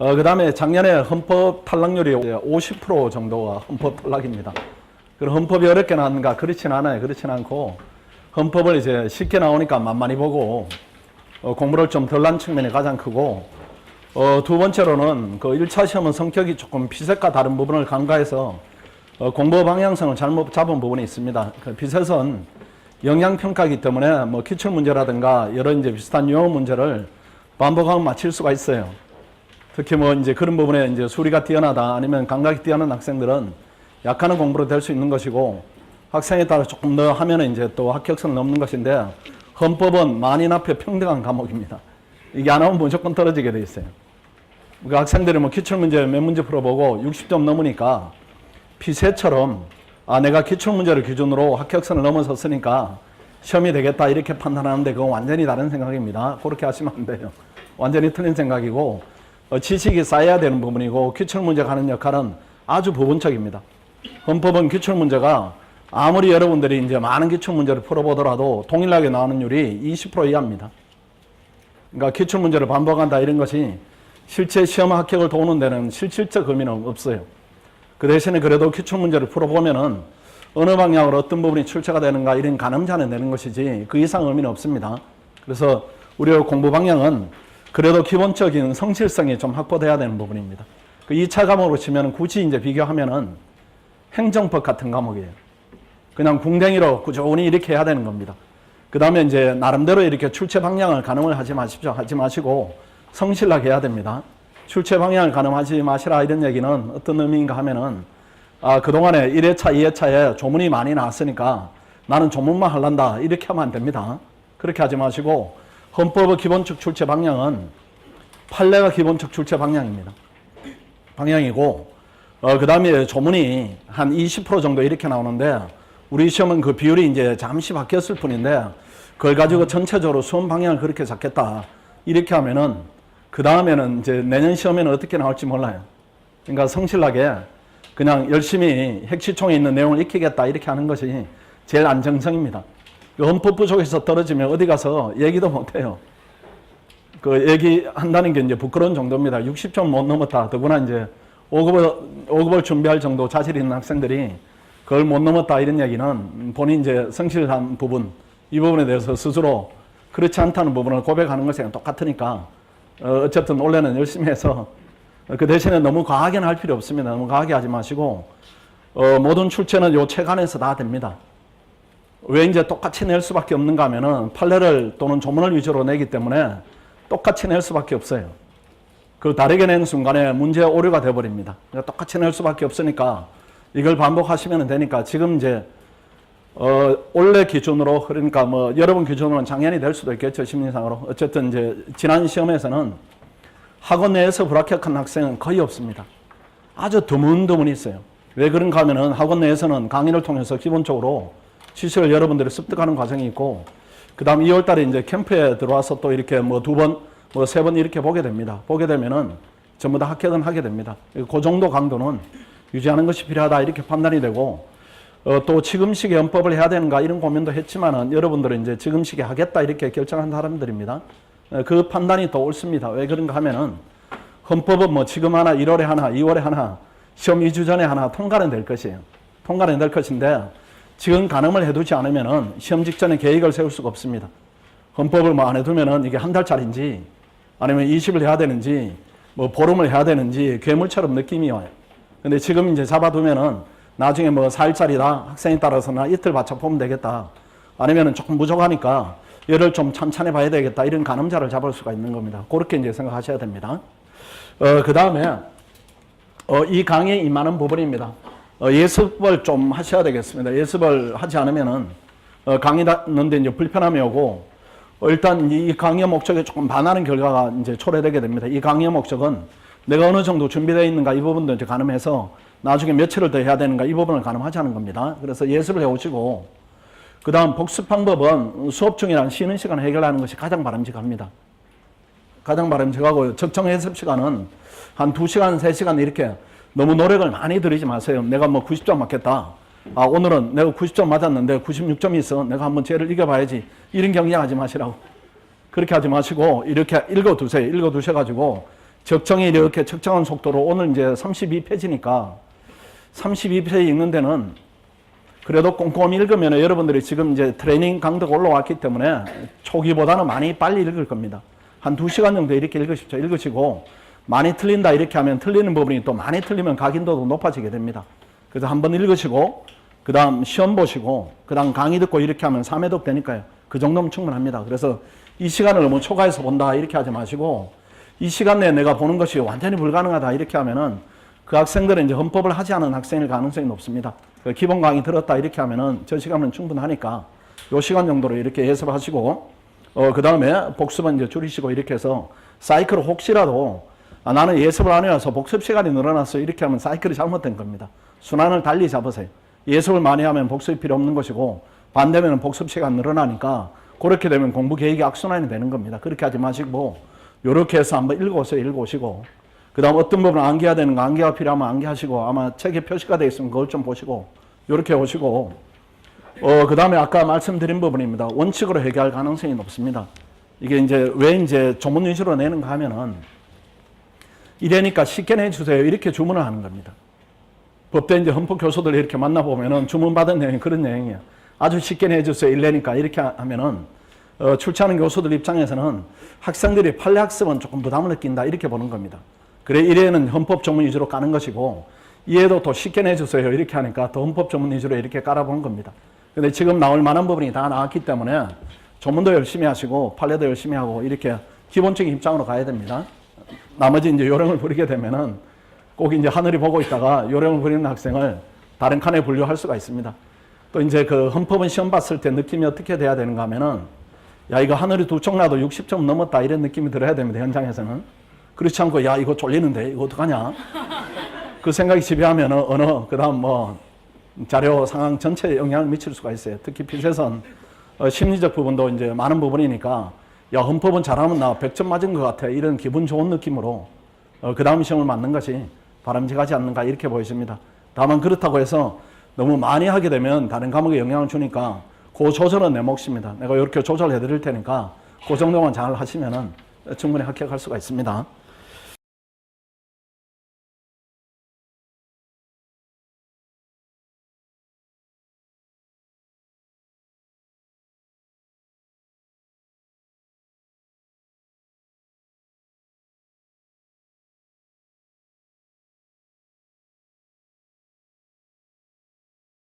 그 다음에 작년에 헌법 탈락률이 50% 정도가 헌법 탈락입니다. 그리고 헌법이 어렵게 나왔는가? 그렇진 않아요. 그렇진 않고, 헌법을 이제 쉽게 나오니까 만만히 보고, 공부를 좀 덜 한 측면이 가장 크고, 두 번째로는 그 1차 시험은 성격이 조금 피셋과 다른 부분을 간과해서 공부 방향성을 잘못 잡은 부분이 있습니다. 그 피셋은 영양평가이기 때문에 뭐 기출문제라든가 여러 이제 비슷한 유형 문제를 반복하면 맞힐 수가 있어요. 특히 뭐 이제 그런 부분에 이제 수리가 뛰어나다 아니면 감각이 뛰어난 학생들은 약하는 공부로 될 수 있는 것이고, 학생에 따라 조금 더 하면은 이제 또 합격선을 넘는 것인데, 헌법은 만인 앞에 평등한 과목입니다. 이게 안 하면 무조건 떨어지게 돼 있어요. 그 학생들이 뭐 기출문제 몇 문제 풀어보고 60점 넘으니까 피셋처럼 내가 기출문제를 기준으로 합격선을 넘어섰으니까 시험이 되겠다 이렇게 판단하는데 그건 완전히 다른 생각입니다. 그렇게 하시면 안 돼요. 완전히 틀린 생각이고, 지식이 쌓여야 되는 부분이고, 기출문제가 하는 역할은 아주 부분적입니다. 헌법은 기출문제가 아무리 여러분들이 이제 많은 기출문제를 풀어보더라도 동일하게 나오는 율이 20% 이하입니다. 그러니까 기출문제를 반복한다 이런 것이 실제 시험 합격을 도우는 데는 실질적 의미는 없어요. 그 대신에 그래도 기출문제를 풀어보면은 어느 방향으로 어떤 부분이 출제가 되는가 이런 가늠자는 되는 것이지 그 이상 의미는 없습니다. 그래서 우리 공부 방향은 그래도 기본적인 성실성이 좀 확보돼야 되는 부분입니다. 그 2차 과목으로 치면 굳이 이제 비교하면은 행정법 같은 과목이에요. 그냥 궁뎅이로 꾸준히 이렇게 해야 되는 겁니다. 그 다음에 이제 나름대로 이렇게 출제 방향을 가늠을 하지 마십시오. 하지 마시고 성실하게 해야 됩니다. 출제 방향을 가늠하지 마시라 이런 얘기는 어떤 의미인가 하면은 그동안에 1회차, 2회차에 조문이 많이 나왔으니까 나는 조문만 하란다 이렇게 하면 안 됩니다. 그렇게 하지 마시고 헌법의 기본적 출제 방향은 판례가 기본적 출제 방향이고 그 다음에 조문이 한 20% 정도 이렇게 나오는데 우리 시험은 그 비율이 이제 잠시 바뀌었을 뿐인데 그걸 가지고 전체적으로 수험 방향을 그렇게 잡겠다 이렇게 하면은 그 다음에는 이제 내년 시험에는 어떻게 나올지 몰라요. 그러니까 성실하게 그냥 열심히 핵시총에 있는 내용을 익히겠다 이렇게 하는 것이 제일 안정성입니다. 헌법 부족에서 떨어지면 어디 가서 얘기도 못해요. 그 얘기한다는 게 이제 부끄러운 정도입니다. 60점 못 넘었다. 더구나 이제 5급을 준비할 정도 자질 있는 학생들이 그걸 못 넘었다 이런 얘기는 본인 이제 성실한 부분, 이 부분에 대해서 스스로 그렇지 않다는 부분을 고백하는 것이랑 똑같으니까 어쨌든 올해는 열심히 해서 그 대신에 너무 과하게는 할 필요 없습니다. 너무 과하게 하지 마시고 모든 출제는 요 책 안에서 다 됩니다. 왜 이제 똑같이 낼 수밖에 없는가 하면은 판례를 또는 조문을 위주로 내기 때문에 똑같이 낼 수밖에 없어요. 그 다르게 낸 순간에 문제 오류가 되어버립니다. 그러니까 똑같이 낼 수밖에 없으니까 이걸 반복하시면 되니까 지금 이제 올해 기준으로 그러니까 뭐 여러분 기준으로는 작년이 될 수도 있겠죠. 심리상으로. 어쨌든 이제 지난 시험에서는 학원 내에서 불합격한 학생은 거의 없습니다. 아주 드문 있어요. 왜 그런가 하면은 학원 내에서는 강의를 통해서 기본적으로 지식을 여러분들이 습득하는 과정이 있고 그 다음 2월 달에 이제 캠프에 들어와서 또 이렇게 뭐 2번, 뭐 3번 이렇게 보게 됩니다. 보게 되면은 전부 다 합격은 하게 됩니다. 그 정도 강도는 유지하는 것이 필요하다 이렇게 판단이 되고 또 지금 시기에 헌법을 해야 되는가 이런 고민도 했지만은 여러분들은 이제 지금 시기에 하겠다 이렇게 결정한 사람들입니다. 그 판단이 또 옳습니다. 왜 그런가 하면은 헌법은 뭐 지금 하나 1월에 하나 2월에 하나 시험 2주 전에 하나 통과는 될 것이에요. 통과는 될 것인데 지금 가늠을 해두지 않으면은 시험 직전에 계획을 세울 수가 없습니다. 헌법을 뭐 안 해두면은 이게 한 달짜리인지 아니면 20을 해야 되는지 뭐 보름을 해야 되는지 괴물처럼 느낌이 와요. 근데 지금 이제 잡아두면은 나중에 뭐 4일짜리다 학생에 따라서나 이틀 바쳐 보면 되겠다. 아니면은 조금 부족하니까 얘를 좀 찬찬히 봐야 되겠다. 이런 가늠자를 잡을 수가 있는 겁니다. 그렇게 이제 생각하셔야 됩니다. 그 다음에 이 강의에 임하는 부분입니다. 예습을 좀 하셔야 되겠습니다. 예습을 하지 않으면은 강의 듣는데 이제 불편함이 오고 일단 이 강의의 목적에 조금 반하는 결과가 이제 초래되게 됩니다. 이 강의의 목적은 내가 어느 정도 준비되어 있는가 이 부분도 이제 가늠해서 나중에 며칠을 더 해야 되는가 이 부분을 가늠하자는 겁니다. 그래서 예습을 해오시고 그 다음 복습 방법은 수업 중이랑 쉬는 시간을 해결하는 것이 가장 바람직합니다. 가장 바람직하고 적정 해습 시간은 한 2시간, 3시간 이렇게 너무 노력을 많이 들이지 마세요. 내가 뭐 90점 맞겠다. 오늘은 내가 90점 맞았는데 96점이 있어. 내가 한번 쟤를 이겨봐야지. 이런 경쟁하지 마시라고. 그렇게 하지 마시고 이렇게 읽어두세요. 읽어두셔가지고 적정히 이렇게 적정한 속도로 오늘 이제 32페이지니까 32페이지 읽는 데는 그래도 꼼꼼히 읽으면 여러분들이 지금 이제 트레이닝 강도가 올라왔기 때문에 초기보다는 많이 빨리 읽을 겁니다. 한 2시간 정도 이렇게 읽으십시오. 읽으시고 많이 틀린다 이렇게 하면 틀리는 부분이 또 많이 틀리면 각인도도 높아지게 됩니다. 그래서 한번 읽으시고 그 다음 시험 보시고 그 다음 강의 듣고 이렇게 하면 3회독 되니까요. 그 정도면 충분합니다. 그래서 이 시간을 너무 초과해서 본다 이렇게 하지 마시고 이 시간 내에 내가 보는 것이 완전히 불가능하다 이렇게 하면은 그 학생들은 이제 헌법을 하지 않은 학생일 가능성이 높습니다. 기본 강의 들었다 이렇게 하면은 저 시간은 충분하니까 요 시간 정도로 이렇게 예습하시고 그 다음에 복습은 이제 줄이시고 이렇게 해서 사이클을 혹시라도 나는 예습을 안 해와서 복습 시간이 늘어났어 이렇게 하면 사이클이 잘못된 겁니다. 순환을 달리 잡으세요. 예습을 많이 하면 복습이 필요 없는 것이고 반대면 복습 시간 늘어나니까 그렇게 되면 공부 계획이 악순환이 되는 겁니다. 그렇게 하지 마시고 요렇게 해서 한번 읽어오시고 그 다음 어떤 부분 암기해야 되는 거 암기가 필요하면 암기하시고 아마 책에 표시가 되어 있으면 그걸 좀 보시고 요렇게 오시고 그 다음에 아까 말씀드린 부분입니다. 원칙으로 회개할 가능성이 높습니다. 이게 이제 왜 이제 조문 위주로 내는가 하면은 이래니까 쉽게 내주세요 이렇게 주문을 하는 겁니다. 법대 이제 헌법 교수들 이렇게 만나보면은 주문받은 내용이 그런 내용이에요. 아주 쉽게 내주세요 이래니까 이렇게 하면은 출제하는 교수들 입장에서는 학생들이 판례 학습은 조금 부담을 느낀다 이렇게 보는 겁니다. 그래 이래는 헌법 조문 위주로 까는 것이고 이해도 더 쉽게 내주세요 이렇게 하니까 더 헌법 조문 위주로 이렇게 깔아보는 겁니다. 근데 지금 나올 만한 부분이 다 나왔기 때문에 조문도 열심히 하시고 판례도 열심히 하고 이렇게 기본적인 입장으로 가야 됩니다. 나머지 이제 요령을 부리게 되면은 꼭 이제 하늘이 보고 있다가 요령을 부리는 학생을 다른 칸에 분류할 수가 있습니다. 또 이제 그 헌법은 시험 봤을 때 느낌이 어떻게 돼야 되는가 하면은 야 이거 하늘이 두 쪽 나도 60점 넘었다 이런 느낌이 들어야 됩니다. 현장에서는. 그렇지 않고 야 이거 쫄리는데 이거 어떡하냐 그 생각이 지배하면 언어 그 다음 뭐 자료 상황 전체에 영향을 미칠 수가 있어요. 특히 피세선 심리적 부분도 이제 많은 부분이니까 야 헌법은 잘하면 나 100점 맞은 것 같아 이런 기분 좋은 느낌으로 그 다음 시험을 맞는 것이 바람직하지 않는가 이렇게 보여집니다. 다만 그렇다고 해서 너무 많이 하게 되면 다른 과목에 영향을 주니까 그 조절은 내 몫입니다. 내가 이렇게 조절해 드릴 테니까 그 정도만 잘 하시면은 충분히 합격할 수가 있습니다.